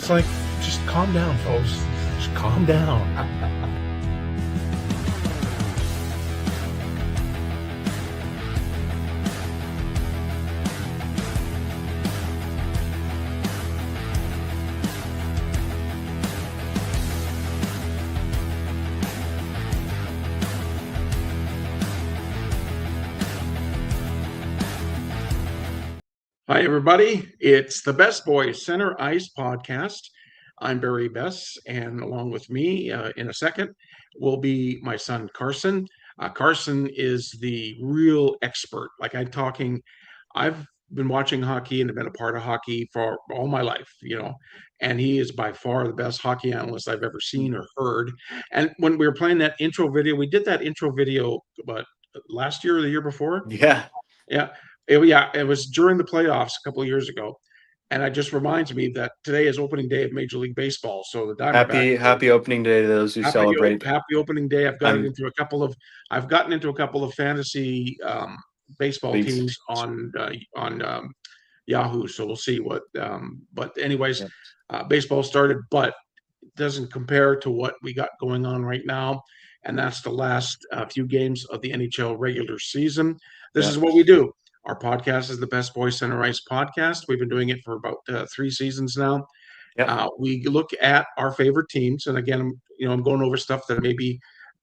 it's like, just calm down, folks. Just calm down. Hi, everybody. It's the Best Boys Center Ice podcast. I'm Barry Besse, and along with me in a second will be my son, Carson. Carson is the real expert. I've been watching hockey and have been a part of hockey for all my life, and he is by far the best hockey analyst I've ever seen or heard. And when we were playing that intro video, we did that intro video about last year or the year before. Yeah. Yeah. It was during the playoffs a couple of years ago. And it just reminds me that today is opening day of Major League Baseball. So the Diamondbacks. Happy opening day to those who celebrate. Happy opening day. I've gotten into a couple of fantasy baseball teams on Yahoo. So we'll see but anyways, baseball started, but it doesn't compare to what we got going on right now. And that's the last few games of the NHL regular season. This is what we do. Our podcast is the Best Boys Center Ice podcast. We've been doing it for about 3 seasons now. We look at our favorite teams. And again, I'm going over stuff that maybe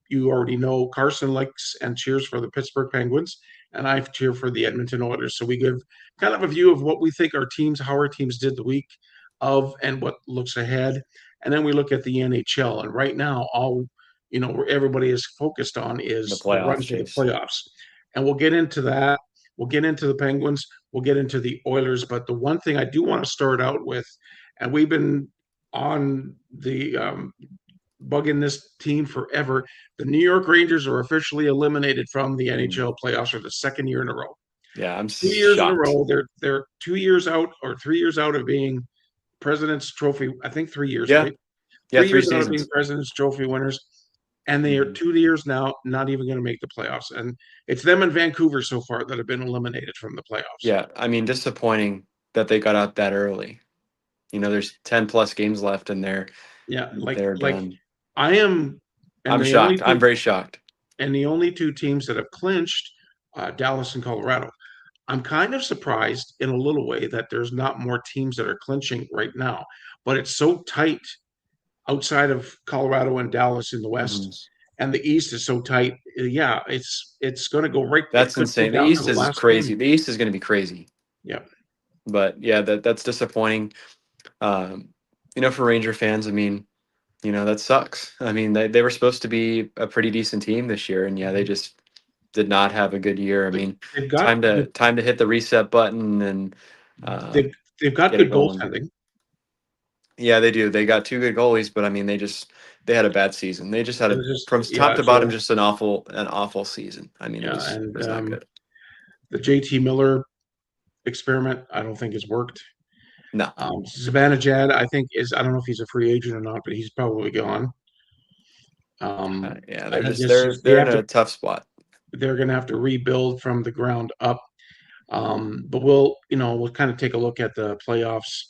you already know. Carson likes and cheers for the Pittsburgh Penguins, and I cheer for the Edmonton Oilers. So we give kind of a view of what we think how our teams did the week of and what looks ahead. And then we look at the NHL. And right now, where everybody is focused on is the run to the playoffs. And we'll get into that. We'll get into the Penguins. We'll get into the Oilers. But the one thing I do want to start out with, and we've been on the bugging this team forever, the New York Rangers are officially eliminated from the NHL playoffs for the second year in a row. Yeah, I'm 2 years in a row. They're 2 years out or 3 years out of being President's Trophy. I think 3 years, right? Yeah, 3 years out of being President's Trophy winners. And they are 2 years now not even going to make the playoffs. And it's them and Vancouver so far that have been eliminated from the playoffs. Yeah, I mean, disappointing that they got out that early. There's 10 plus games left in there. Yeah, they're done. I'm shocked. I'm very shocked. And the only two teams that have clinched, Dallas and Colorado. I'm kind of surprised in a little way that there's not more teams that are clinching right now. But it's so tight outside of Colorado and Dallas in the West, and the East is so tight. Yeah, it's going to go right. That's insane. The East is crazy. The East is going to be crazy. Yeah, but yeah, that's disappointing. For Ranger fans, I mean, that sucks. I mean, they were supposed to be a pretty decent team this year, and they just did not have a good year. I mean, time to hit the reset button, and they've got good goaltending. Yeah, they do. They got 2 good goalies, but I mean, they had a bad season. They just had from top to bottom just an awful season. I mean, it was not good. The JT Miller experiment, I don't think has worked. No. Zibanejad, I think I don't know if he's a free agent or not, but he's probably gone. They're in a tough spot. They're going to have to rebuild from the ground up. But we'll kind of take a look at the playoffs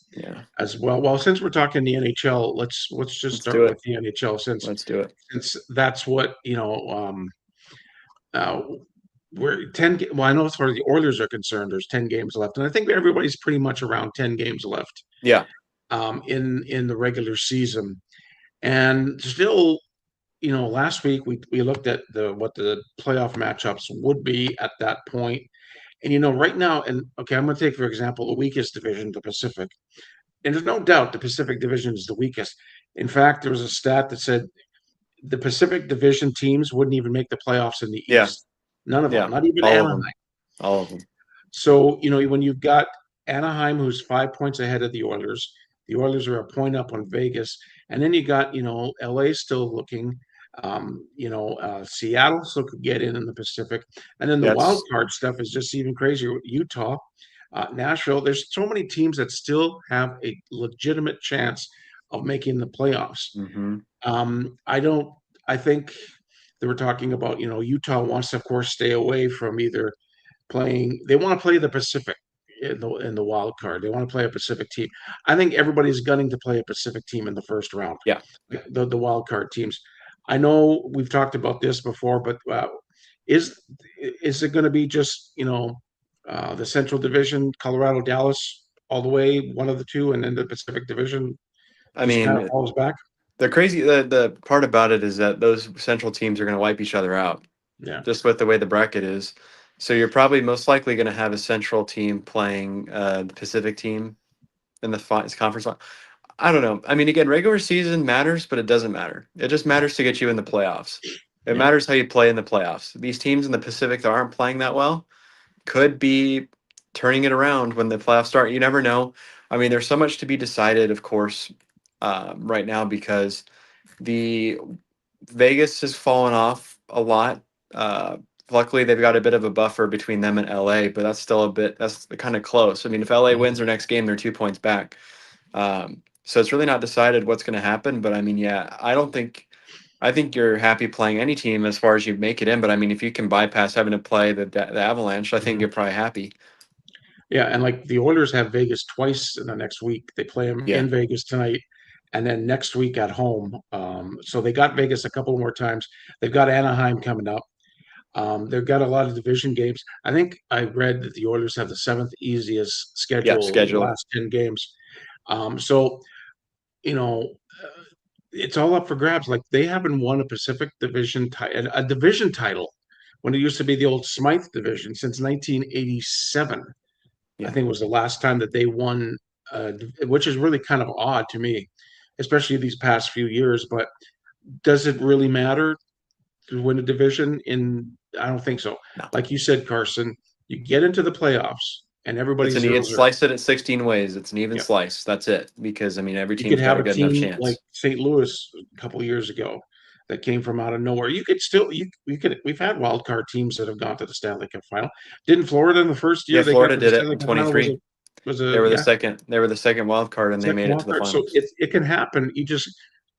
as well. Well, since we're talking the NHL, let's just start with the NHL let's do it. Since that's what we're 10. Well, I know as far as the Oilers are concerned, there's 10 games left, and I think everybody's pretty much around 10 games left. Yeah. In the regular season, and still, last week we looked at what the playoff matchups would be at that point. And right now, I'm going to take, for example, the weakest division, the Pacific. And there's no doubt the Pacific Division is the weakest. In fact, there was a stat that said the Pacific Division teams wouldn't even make the playoffs in the East. None of them, not even Anaheim. All of them. So, when you've got Anaheim, who's 5 points ahead of the Oilers are a point up on Vegas. And then you got, LA still looking. Seattle still could get in the Pacific, and then the wild card stuff is just even crazier. Utah, Nashville. There's so many teams that still have a legitimate chance of making the playoffs. I think they were talking about, Utah wants to, of course, stay away from either playing. They want to play the Pacific. in the wild card. They want to play a Pacific team. I think everybody's gunning to play a Pacific team in the first round. Yeah. The wild card teams. I know we've talked about this before, but is it going to be just the Central Division, Colorado, Dallas, all the way, one of the two, and then the Pacific Division I just kind of mean, falls back? the crazy the part about it is that those central teams are going to wipe each other out. Yeah. Just with the way the bracket is. So you're probably most likely going to have a central team playing the Pacific team in the conference. I don't know. I mean, again, regular season matters, but it doesn't matter. It just matters to get you in the playoffs. It Yeah. matters how you play in the playoffs. These teams in the Pacific that aren't playing that well could be turning it around when the playoffs start. You never know. I mean, there's so much to be decided, of course, right now because the Vegas has fallen off a lot. Uh, Luckily, they've got a bit of a buffer between them and LA, but that's kind of close. I mean, if LA wins their next game, they're 2 points back. So it's really not decided what's going to happen. But I mean, yeah, I think you're happy playing any team as far as you make it in. But I mean, if you can bypass having to play the Avalanche, I think you're probably happy. Yeah, and like the Oilers have Vegas twice in the next week. They play them Yeah. in Vegas tonight, and then next week at home. So they got Vegas a couple more times. They've got Anaheim coming up. They've got a lot of division games. I think I read that the Oilers have the seventh easiest Yeah. schedule in the Schedule. last 10 games. So, you know, it's all up for grabs. Like they haven't won a Pacific Division a division title when it used to be the old Smythe Division since 1987. I Yeah. think was the last time that they won, which is really kind of odd to me, especially these past few years. But does it really matter to win a division? I don't think so. No. Like you said, Carson, you get into the playoffs and everybody's It's slice it at 16 ways. It's an even yeah. slice. That's it. Because I mean, every You could team's got have a a good enough team like chance. St. Louis a couple of years ago that came from out of nowhere. You could still we've had wild card teams that have gone to the Stanley Cup final. Didn't Florida in the first year Yeah, they got Florida to the did it Stanley in Cup final was 23. a yeah. They were the second wild card and they Second made it wild to the card. So finals. it can happen. You just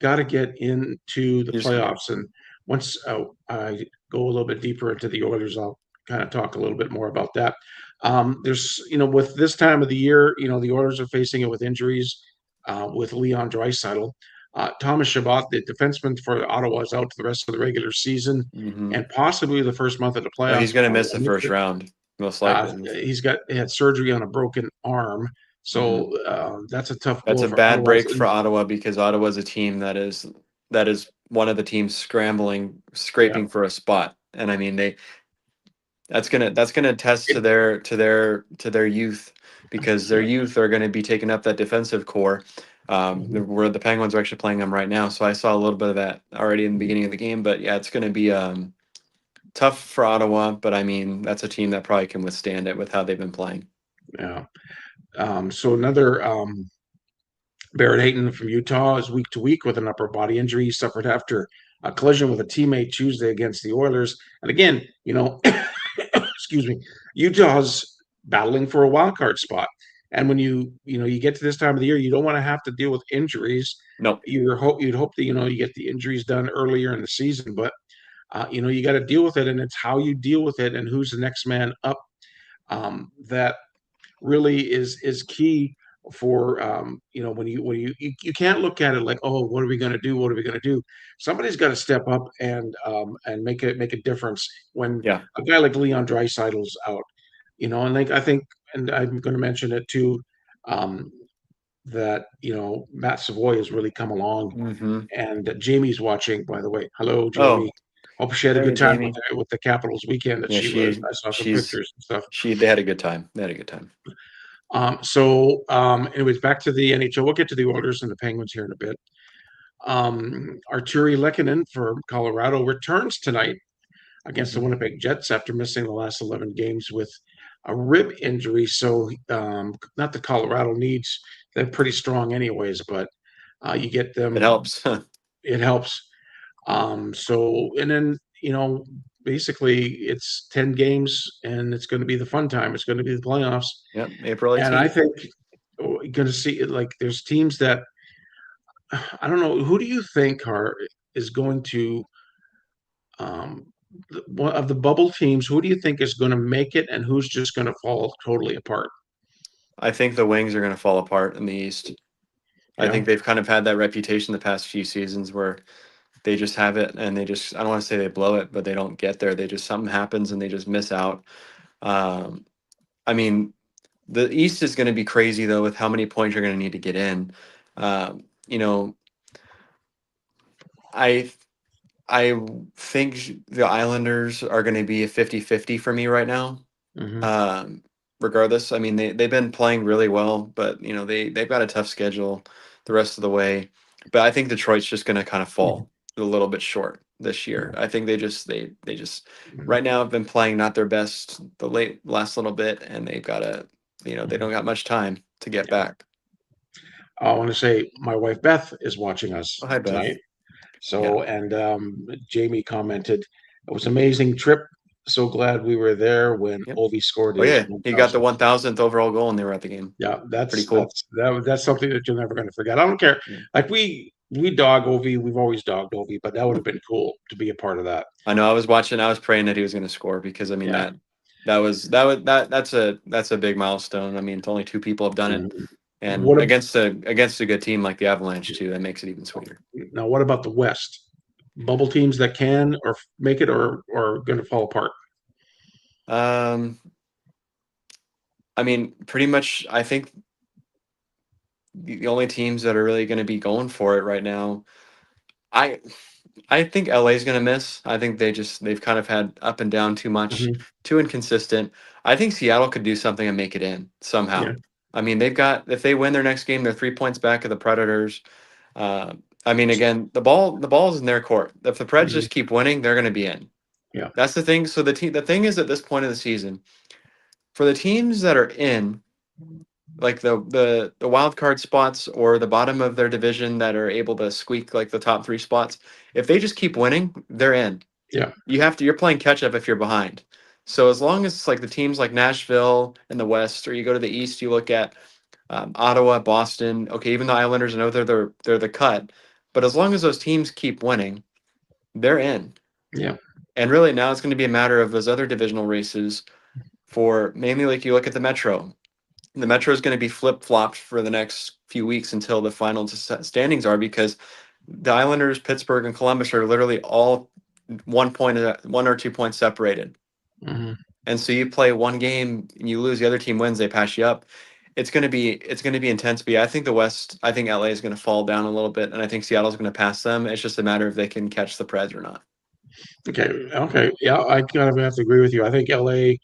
got to get into the playoffs. And once I go a little bit deeper into the Oilers, I'll kind of talk a little bit more about that. There's, with this time of the year, the Oilers are facing it with injuries with Leon Draisaitl. Thomas Chabot, the defenseman for Ottawa, is out for the rest of the regular season and possibly the first month of the playoffs. He's going to miss the first round, most likely. He had surgery on a broken arm. So that's a tough blow. That's a for bad Ottawa. break for Ottawa because Ottawa's a team that is one of the teams scraping for a spot. And I mean that's gonna attest to their youth because their youth are going to be taking up that defensive core. Where the Penguins are actually playing them right now, so I saw a little bit of that already in the beginning of the game. But yeah, it's going to be tough for Ottawa. But I mean, that's a team that probably can withstand it with how they've been playing. Yeah. So another Barrett Hayton from Utah is week to week with an upper body injury he suffered after a collision with a teammate Tuesday against the Oilers. And again, excuse me, Utah's battling for a wild card spot. And when you get to this time of the year, you don't want to have to deal with injuries. No, you'd hope that you get the injuries done earlier in the season, but you got to deal with it, and it's how you deal with it and who's the next man up that really is key for when you can't look at it like, oh, what are we going to do, somebody's got to step up and make a difference when a guy like Leon Draisaitl's out, and I think and I'm going to mention it too, that Matt Savoy has really come along, and Jamie's watching, by the way. Hello, Jamie. Hope she had a good time with the Capitals weekend that she was. I saw some pictures and stuff. They had a good time. Anyways, back to the NHL. We'll get to the Oilers and the Penguins here in a bit. Arturi Lehkonen for Colorado returns tonight against the Winnipeg Jets after missing the last 11 games with a rib injury. So not that Colorado needs. They're pretty strong anyways, but you get them. It helps. It helps. And then, basically it's 10 games and it's going to be the fun time. It's going to be the playoffs. Yep, April 18th. And I think we're going to see it. Like there's teams that I don't know. Who do you think is going to one of the bubble teams? Who do you think is going to make it, and who's just going to fall totally apart? I think the Wings are going to fall apart in the East. I Yeah. think they've kind of had that reputation the past few seasons where they just have it and they just, I don't want to say they blow it, but they don't get there. They just, something happens and they just miss out. Um, I mean, the East is going to be crazy though with how many points you're going to need to get in. You know, I I think the Islanders are going to be a 50-50 for me right now. Hmm. Um, Regardless, I mean they've been playing really well, but they've got a tough schedule the rest of the way. But I think Detroit's just going to kind of fall a little bit short this year. I think they just right now have been playing not their best the last little bit, and they've got to they don't got much time to get Yeah. back. I want to say my wife Beth is watching Oh, us hi Beth. tonight. Yeah. So, and Jamie commented, it was an amazing trip. So glad we were there when Yep. Ovi scored Oh his yeah, he got the 1,000th. 1,000th overall goal, and they were at the game. Yeah, Pretty cool. that's something that you're never going to forget. I don't care. Yeah. Like we dog Ovi, we've always dogged Ovi, but that would have been cool to be a part of that. I know. I was watching. I was praying that he was going to score because I mean Yeah. that's a big milestone. I mean, it's only two people have done it, Mhm. and What ab- against a good team like the Avalanche too. That makes it even sweeter. Now? What about the West? Bubble teams that can or make it or going to fall apart. Um, I mean, pretty much. I think the only teams that are really going to be going for it right now. I I think LA is going to miss. I think they've kind of had up and down too much, Hmm. too inconsistent. I think Seattle could do something and make it in Yeah, somehow. I mean, they've got if they win their next game, they're 3 points back of the Predators. Uh, I mean, again, the ball is in their court. If the Preds mhm, just keep winning, they're going to be in. yeah, That's the thing. So the thing is at this point of the season, for the teams that are in, like the wild card spots or the bottom of their division that are able to squeak like the top three spots, if they just keep winning, they're in. yeah, You're playing catch up if you're behind. So as long as like the teams like Nashville in the West, or you go to the East, you look at Ottawa, Boston. Okay, even the Islanders, I know they're the cut, but as long as those teams keep winning, they're in. yeah, And really now it's going to be a matter of those other divisional races for mainly like you look at the Metro. The Metro is going to be flip flopped for the next few weeks until the final standings are because the Islanders, Pittsburgh, and Columbus are literally all 1 point, 1 or 2 points separated. hmm And so you play one game and you lose, the other team wins, they pass you up. It's gonna be intense. But yeah, I think the West, I think LA is gonna fall down a little bit, and I think Seattle's gonna pass them. It's just a matter if they can catch the Preds or not. Okay, okay, yeah, I kind of have to agree with you. I think LA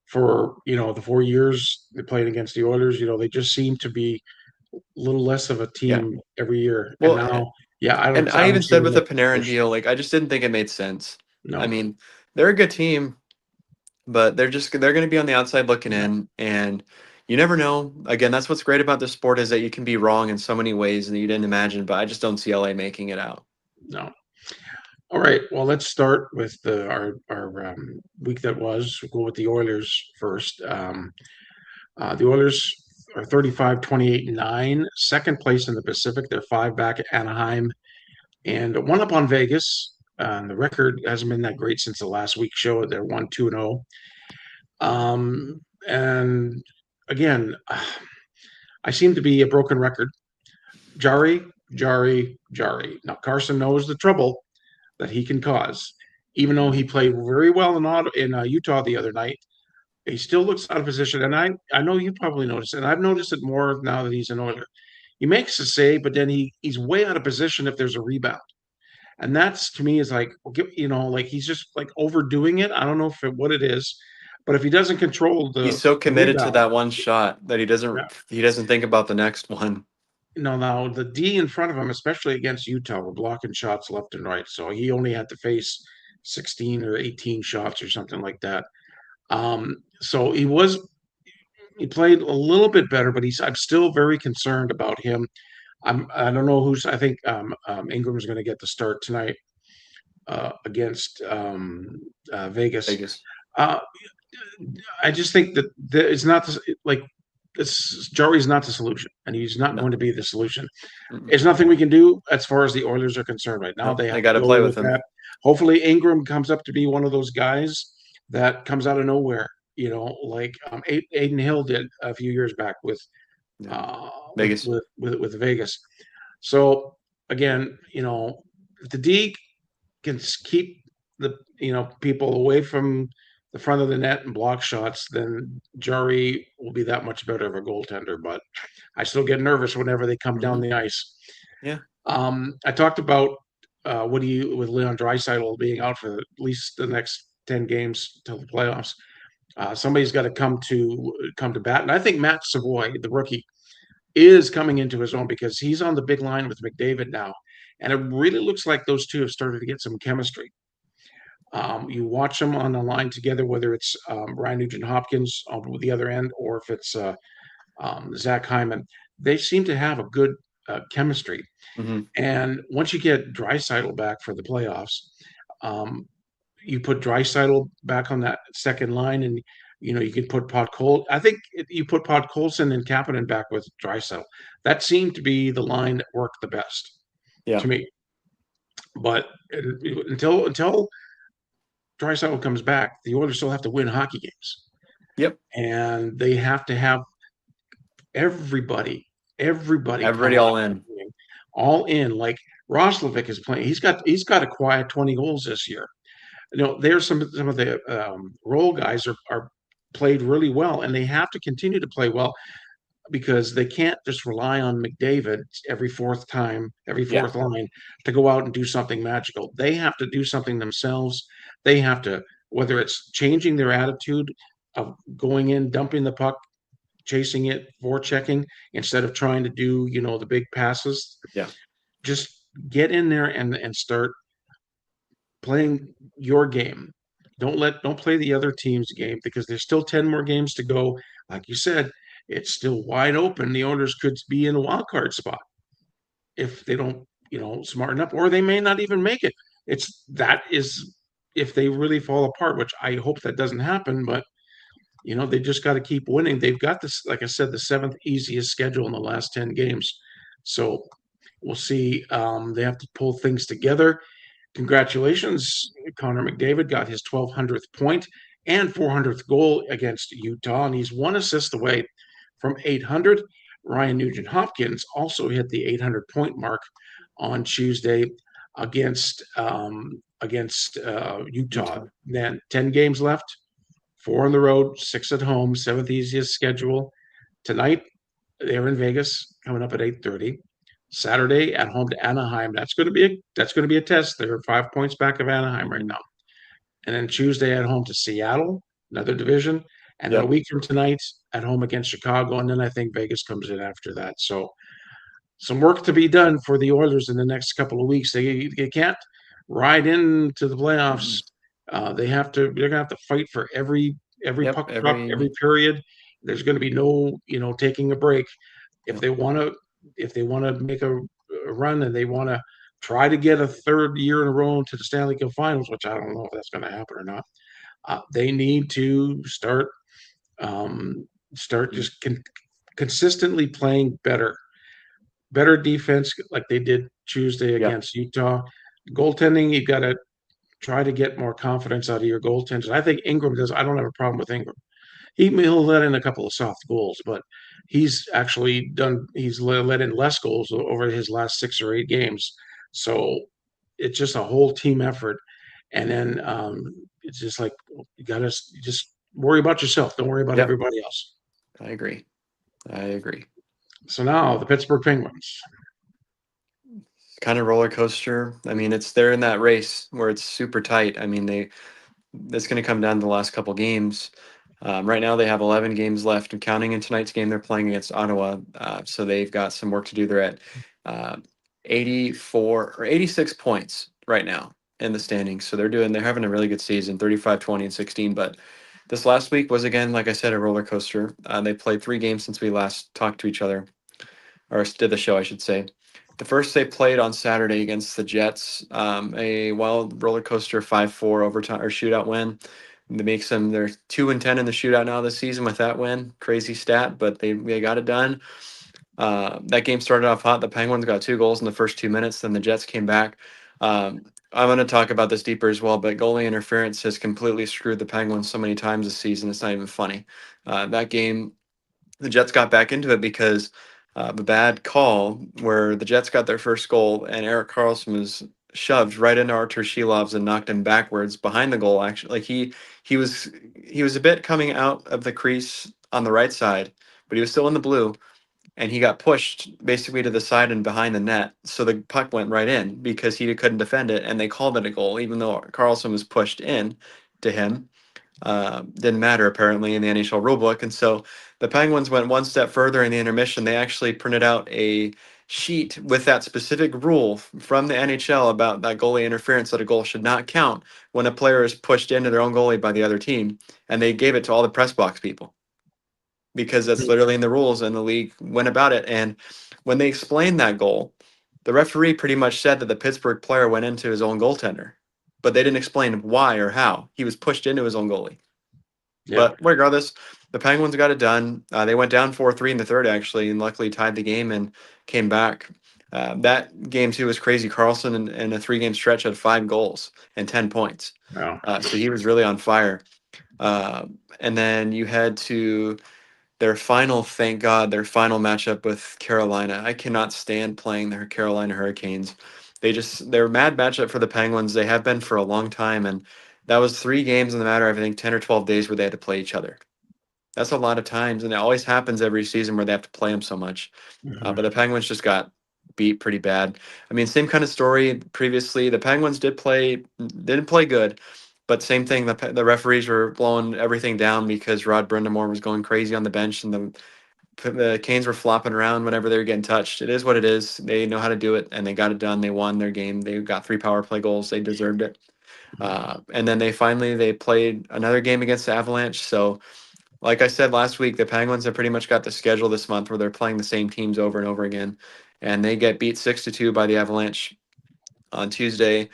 for the 4 years they played against the Oilers, they just seem to be a little less of a Yeah. team every year. And Well, now, yeah, I and don't I I even don't see said them with the making a Panarin push. deal, like I just didn't think it made sense. I No, mean, they're a good team, but they're going to be on the outside looking yeah, in, and you never know. Again, that's what's great about this sport is that you can be wrong in so many ways that you didn't imagine. But I just don't see LA making it out. no. All right, well, let's start with our week that was. We'll go with the Oilers first. The Oilers are 35, 28, 9, second place in the Pacific. They're five back at Anaheim and one up on Vegas. The record hasn't been that great since the last week show. They're 1-2-0. And again, I seem to be a broken record. Jari, Jari, Jari. Now, Carson knows the trouble that he can cause. Even though he played very well in Utah the other night, he still looks out of position. And I know you probably noticed, and I've noticed it more now that he's an Oiler. He makes a save, but then he's way out of position if there's a rebound. And that's to me is like, like he's just like overdoing it. I don't know what it is, but if he doesn't control He's the so the committed to rebound, that one shot that he yeah, doesn't think about the next one. now the D in front of him, especially against Utah, were blocking shots left and right. So he only had to face 16 or 18 shots or something like that. So he played a little bit better, but I'm still very concerned about him. I don't know I think Ingram's going to get the start tonight against Vegas. Vegas. Uh, I just think that it's not like Jari's not the solution, and he's not No. going to be the solution. Mm-mm. There's nothing we can do as far as the Oilers are concerned right now. Nope. They They have to got to go play with with him. that. Hopefully, Ingram comes up to be one of those guys that comes out of nowhere like Aiden Hill did a few years back with Yeah. uh, Vegas. with Vegas. So again, if the D can keep the people away from the front of the net and block shots, then Jari will be that much better of a goaltender. But I still get nervous whenever they come down Hmm. the ice. Yeah. I talked about with Leon Draisaitl being out for at least the next 10 games till the playoffs. Somebody's got to come to bat, and I think Matt Savoy, the rookie, is coming into his own because he's on the big line with McDavid now, and it really looks like those two have started to get some chemistry. You watch them on the line together, whether it's Ryan Nugent Hopkins on the other end or if it's Zach Hyman. They seem to have a good chemistry. Hmm. And once you get Draisaitl back for the playoffs, um, you put Draisaitl back on that second line, and you can put I think you put Podkolzin and Kapanen back with Draisaitl. That seemed to be the line that worked the best Yeah. to me. But until Draisaitl comes back, the Oilers still have to win hockey games, Yep. and they have to have everybody, everybody Everybody playing, all in. all in. Like Roslovic is playing. He's got a quiet 20 goals this year. There's some of the role guys are played really well, and they have to continue to play well because they can't just rely on McDavid every Yeah. fourth line to go out and do something magical. They have to do something themselves. They have to, whether it's changing their attitude of going in, dumping the puck, chasing it, forechecking, instead of trying to do, the big passes. Yeah. Just get in there and start playing your game. Don't play the other team's game because there's still 10 more games to go. Like you said, it's still wide open. The Oilers could be in a wild card spot if they don't, smarten up, or they may not even make it. That is if they really fall apart, which I hope that doesn't happen, but they just got to keep winning. They've got this, like I said, the seventh easiest schedule in the last 10 games. So we'll see. They have to pull things together. Congratulations, Connor McDavid got his 1,200th point and 400th goal against Utah, and he's one assist away from 800. Ryan Nugent Hopkins also hit the 800 point mark on Tuesday against Utah. Utah. Then 10 games left, 4 on the road, 6 at home, seventh easiest schedule. Tonight they're in Vegas, coming up at 8:30. Saturday at home to Anaheim. That's going to be a test. They're 5 points back of Anaheim right Hmm. now. And then Tuesday at home to Seattle, another division. And then a Yep. week from tonight at home against Chicago. And then I think Vegas comes in after that. So some work to be done for the Oilers in the next couple of weeks. They can't ride into the Hmm. playoffs. They're gonna have to fight for every Yep. puck drop, every Every. period. There's going to be no taking a break if Yep. they want to make a run and they want to try to get a third year in a row into the Stanley Cup Finals, which I don't know if that's going to happen or not. They need to um, start Mhm. just consistently playing better defense like they did Tuesday Yep. against Utah. Goaltending, you got to try to get more confidence out of your goaltenders. I think Ingram does. I don't have a problem with Ingram. He'll let in a couple of soft goals, but he's let in less goals over his last 6 or 8 games. So it's just a whole team effort. And then it's just like you gotta just worry about yourself. Don't worry about Yep. everybody else. I agree. I agree. So now the Pittsburgh Penguins. Kind of roller coaster. I mean, they're in that race where it's super tight. I mean, it's going to come down to the last couple games. Right now, they have 11 games left, and counting in tonight's game, they're playing against Ottawa. So they've got some work to do. They're at uh, 84 or 86 points right now in the standings. So they're having a really good season, 35, 20, and 16. But this last week was, again, like I said, a roller coaster. They played 3 games since we last talked to each other, or did the show, I should say. The first they played on Saturday against the Jets, a wild roller coaster 5-4 overtime or shootout win. That makes them they're 2-10 in the shootout now this season with that win. Crazy stat, but they got it done. That game started off hot. The Penguins got 2 goals in the first 2 minutes. Then the Jets came back. I'm going to talk about this deeper as well, but goalie interference has completely screwed the Penguins so many times this season. It's not even funny. That game, the Jets got back into it because of a bad call where the Jets got their first goal and Erik Karlsson was shoved right into Artur Shilov's and knocked him backwards behind the goal. Actually, like he was he was a bit coming out of the crease on the right side, but he was still in the blue, and he got pushed basically to the side and behind the net. So the puck went right in because he couldn't defend it, and they called it a goal, even though Carlson was pushed in to him. Didn't matter apparently in the NHL rulebook, and so the Penguins went one step further in the intermission. They actually printed out a sheet with that specific rule from the NHL about that goalie interference, that a goal should not count when a player is pushed into their own goalie by the other team, and they gave it to all the press box people because that's literally in the rules, and the league went about it. And when they explained that goal, the referee pretty much said that the Pittsburgh player went into his own goaltender, but they didn't explain why or how. He was pushed into his own goalie. Yeah. But regardless, the Penguins got it done. They went down 4-3 in the third, actually, and luckily tied the game and came back. That game, too, was crazy. Carlson, in a 3-game stretch, had 5 goals and 10 points. Wow. So he was really on fire. And then you head to their final, thank God, their final matchup with Carolina. I cannot stand playing the Carolina Hurricanes. They're a mad matchup for the Penguins. They have been for a long time, and that was 3 games in the matter of, I think, 10 or 12 days where they had to play each other. That's a lot of times, and it always happens every season where they have to play them so much. But the Penguins just got beat pretty bad. I mean, same kind of story previously. The Penguins didn't play good, but same thing. The referees were blowing everything down because Rod Brindamore was going crazy on the bench, and the Canes were flopping around whenever they were getting touched. It is what it is. They know how to do it, and they got it done. They won their game. They got 3 power play goals. They deserved it. And then they played another game against the Avalanche. So, like I said last week, the Penguins have pretty much got the schedule this month where they're playing the same teams over and over again, and they get beat 6-2 by the Avalanche on Tuesday.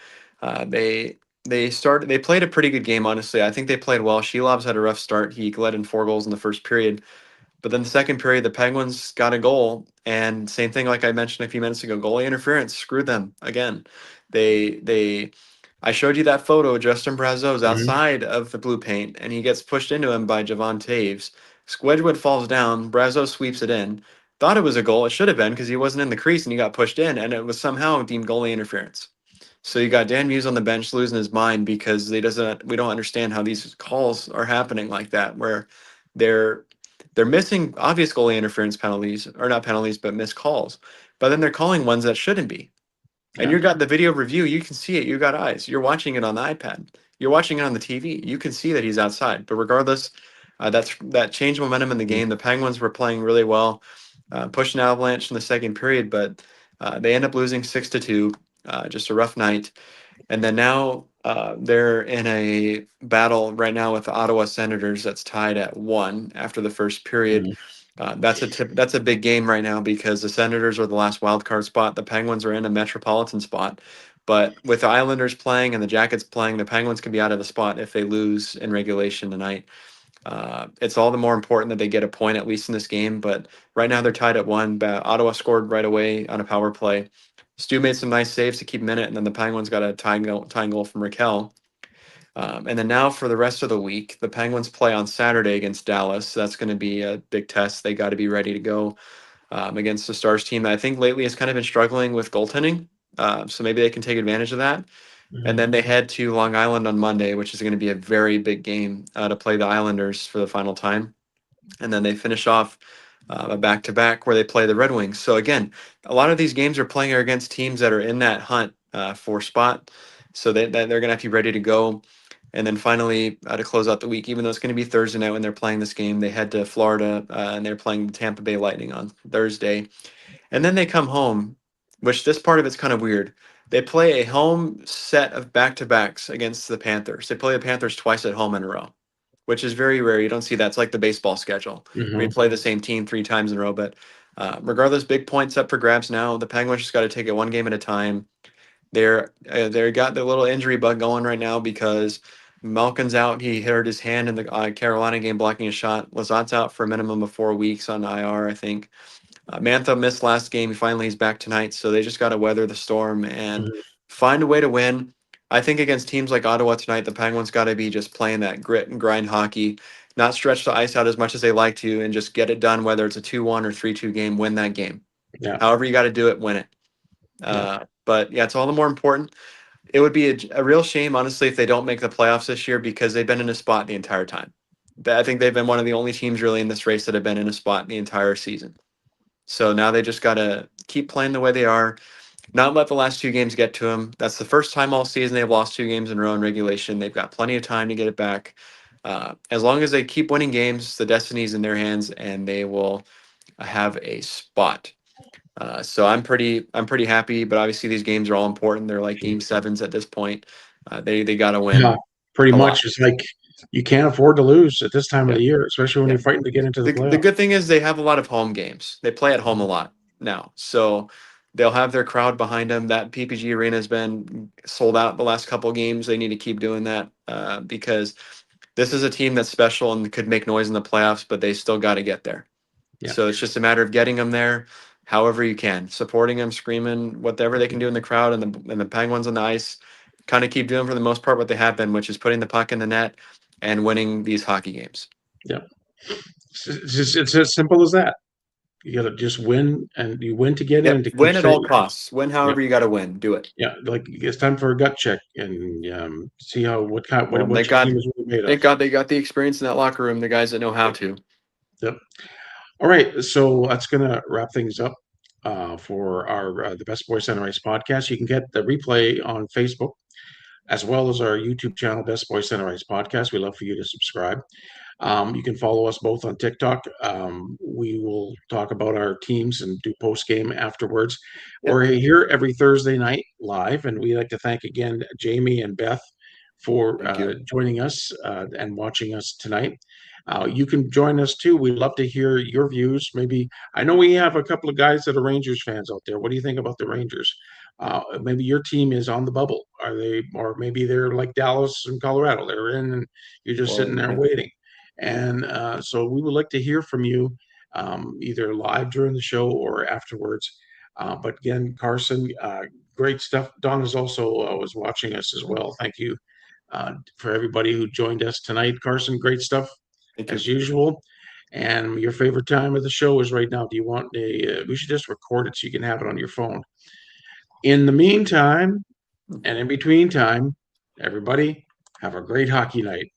They played a pretty good game, honestly. I think they played well. Shelov's had a rough start. He let in 4 goals in the first period, but then the second period, the Penguins got a goal, and same thing like I mentioned a few minutes ago, goalie interference screwed them again. They I showed you that photo. Justin Brazeau's outside of the blue paint, and he gets pushed into him by Javon Taves. Squedwood falls down. Brazeau sweeps it in. Thought it was a goal. It should have been because he wasn't in the crease and he got pushed in, and it was somehow deemed goalie interference. So you got Dan Muse on the bench losing his mind because we don't understand how these calls are happening like that, where they're they're missing obvious goalie interference penalties, or not penalties, but missed calls. But then they're calling ones that shouldn't be. And Yeah. you got the video review, you can see it. You got eyes. You're watching it on the iPad. You're watching it on the TV. You can see that he's outside. But regardless, that changed momentum in the game. The Penguins were playing really well, pushing Avalanche in the second period, but they end up losing 6-2. Just a rough night. And then now they're in a battle right now with the Ottawa Senators that's tied at 1 after the first period. That's a big game right now because the Senators are the last wild card spot. The Penguins are in a metropolitan spot. But with the Islanders playing and the Jackets playing, the Penguins can be out of the spot if they lose in regulation tonight. It's all the more important that they get a point at least in this game. But right now they're tied at 1. Ottawa scored right away on a power play. Stu made some nice saves to keep him in it, and then the Penguins got a tying goal from Raquel. And then now for the rest of the week, the Penguins play on Saturday against Dallas. So that's going to be a big test. They got to be ready to go against the Stars team that I think lately has kind of been struggling with goaltending. So maybe they can take advantage of that. And then they head to Long Island on Monday, which is going to be a very big game to play the Islanders for the final time. And then they finish off a back-to-back where they play the Red Wings. So again, a lot of these games are playing against teams that are in that hunt for spot. So they're going to have to be ready to go. And then finally, to close out the week, even though it's going to be Thursday night when they're playing this game, they head to Florida and they're playing the Tampa Bay Lightning on Thursday. And then they come home, which this part of it's kind of weird. They play a home set of back-to-backs against the Panthers. They play the Panthers twice at home in a row, which is very rare. You don't see that. It's like the baseball schedule where you play the same team 3 times in a row. But regardless, big points up for grabs now. The Penguins just got to take it one game at a time. They got the little injury bug going right now because Malkin's out. He hurt his hand in the Carolina game blocking a shot. Lazat's out for a minimum of 4 weeks on IR, I think. Mantha missed last game. Finally, he's back tonight. So they just got to weather the storm and find a way to win. I think against teams like Ottawa tonight, the Penguins got to be just playing that grit and grind hockey, not stretch the ice out as much as they like to, and just get it done. Whether it's a 2-1 or 3-2 game, win that game. Yeah. However you got to do it, win it. But yeah, it's all the more important. It would be a real shame, honestly, if they don't make the playoffs this year because they've been in a spot the entire time. I think they've been one of the only teams really in this race that have been in a spot the entire season. So now they just got to keep playing the way they are, not let the last 2 games get to them. That's the first time all season they've lost 2 games in a row in regulation. They've got plenty of time to get it back. As long as they keep winning games, the destiny's in their hands, and they will have a spot. So I'm pretty happy, but obviously these games are all important. They're like game sevens at this point. They got to win. Yeah, pretty a much. lot. It's like you can't afford to lose at this time of Yeah. the year, especially when Yeah. you're fighting to get into the The playoffs. good thing is they have a lot of home games. They play at home a lot now, so they'll have their crowd behind them. That PPG arena has been sold out the last couple of games. They need to keep doing that because this is a team that's special and could make noise in the playoffs, but they still got to get there. Yeah. So it's just a matter of getting them there, however you can, supporting them, screaming, whatever they can do in the crowd and the Penguins on the ice. Kind of keep doing for the most part what they have been, which is putting the puck in the net and winning these hockey games. Yeah. It's as simple as that. You got to just win, and you win to get in. Yep. And to keep Win at all straight. costs. Win however you got to win. Do it. Yeah, like it's time for a gut check and see what Well, what your team is really made of. thank God they got the experience in that locker room, the guys that know how to. Yep. All right, so that's gonna wrap things up for our the Best Boys Center Ice podcast. You can get the replay on Facebook as well as our YouTube channel, Best Boys Center Ice podcast. We love for you to subscribe. You can follow us both on TikTok. We will talk about our teams and do post game afterwards. Yep. We're here every Thursday night live, and we like to thank again Jamie and Beth for joining us and watching us tonight. You can join us too. We'd love to hear your views. Maybe I know we have a couple of guys that are Rangers fans out there. What do you think about the Rangers? Maybe your team is on the bubble. Are they, or maybe they're like Dallas and Colorado. They're in, and you're just sitting there waiting. And so we would like to hear from you either live during the show or afterwards. But again, Carson, great stuff. Don is also was watching us as well. Thank you for everybody who joined us tonight. Carson, great stuff as usual. And your favorite time of the show is right now. Do you want we should just record it so you can have it on your phone. In the meantime, and in between time, everybody have a great hockey night.